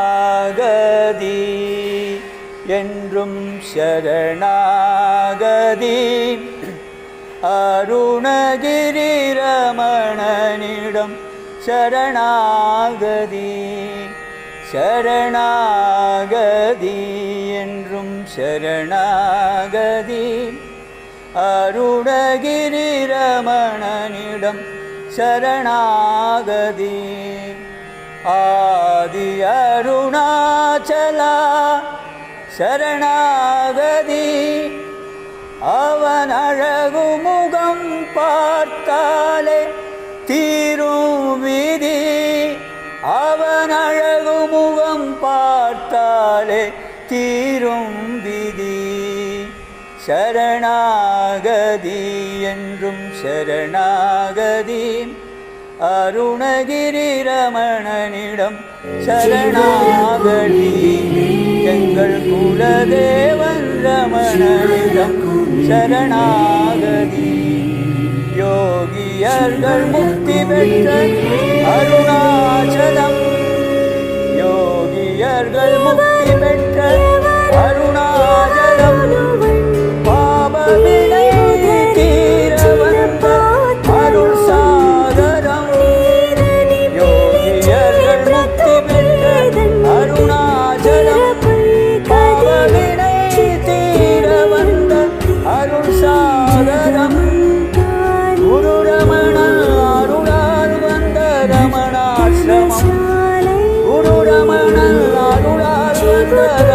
சரணாகதி என்றும் சரணாகதி அருணகிரி ரமணனிடம் சரணாகதி சரணாகதி என்றும் சரணாகதி அருணகிரி ரமணனிடம் சரணாகதி ஆதி அருணாச்சலா சரணாகதி அவன் அழகு முகம் பார்த்தாலே தீரும் விதி அவன் அழகு முகம் பார்த்தாலே தீரும் விதி சரணாகதி என்றும் சரணாகதி அருணகிரி ரமணனிடம் சரணாகதி எங்கள் குலதேவன் ரமணனிடம் சரணாகதி யோகியர்கள் முக்தி பெற்ற அருணாச்சலம் யோகியர்கள் முக்தி பெற்ற அருணாச்சலம் பாபவினை தீர வந்த அருள் சாகரம் யோகியர்கள் முக்தி பெற்ற அருணாச்சலம் பாபவினை தீர வந்த அருள் சாகரம் குரு ரமணன் அருளால் வந்த ரமணாசிரமம் குரு ரமணன் அருளால் வந்த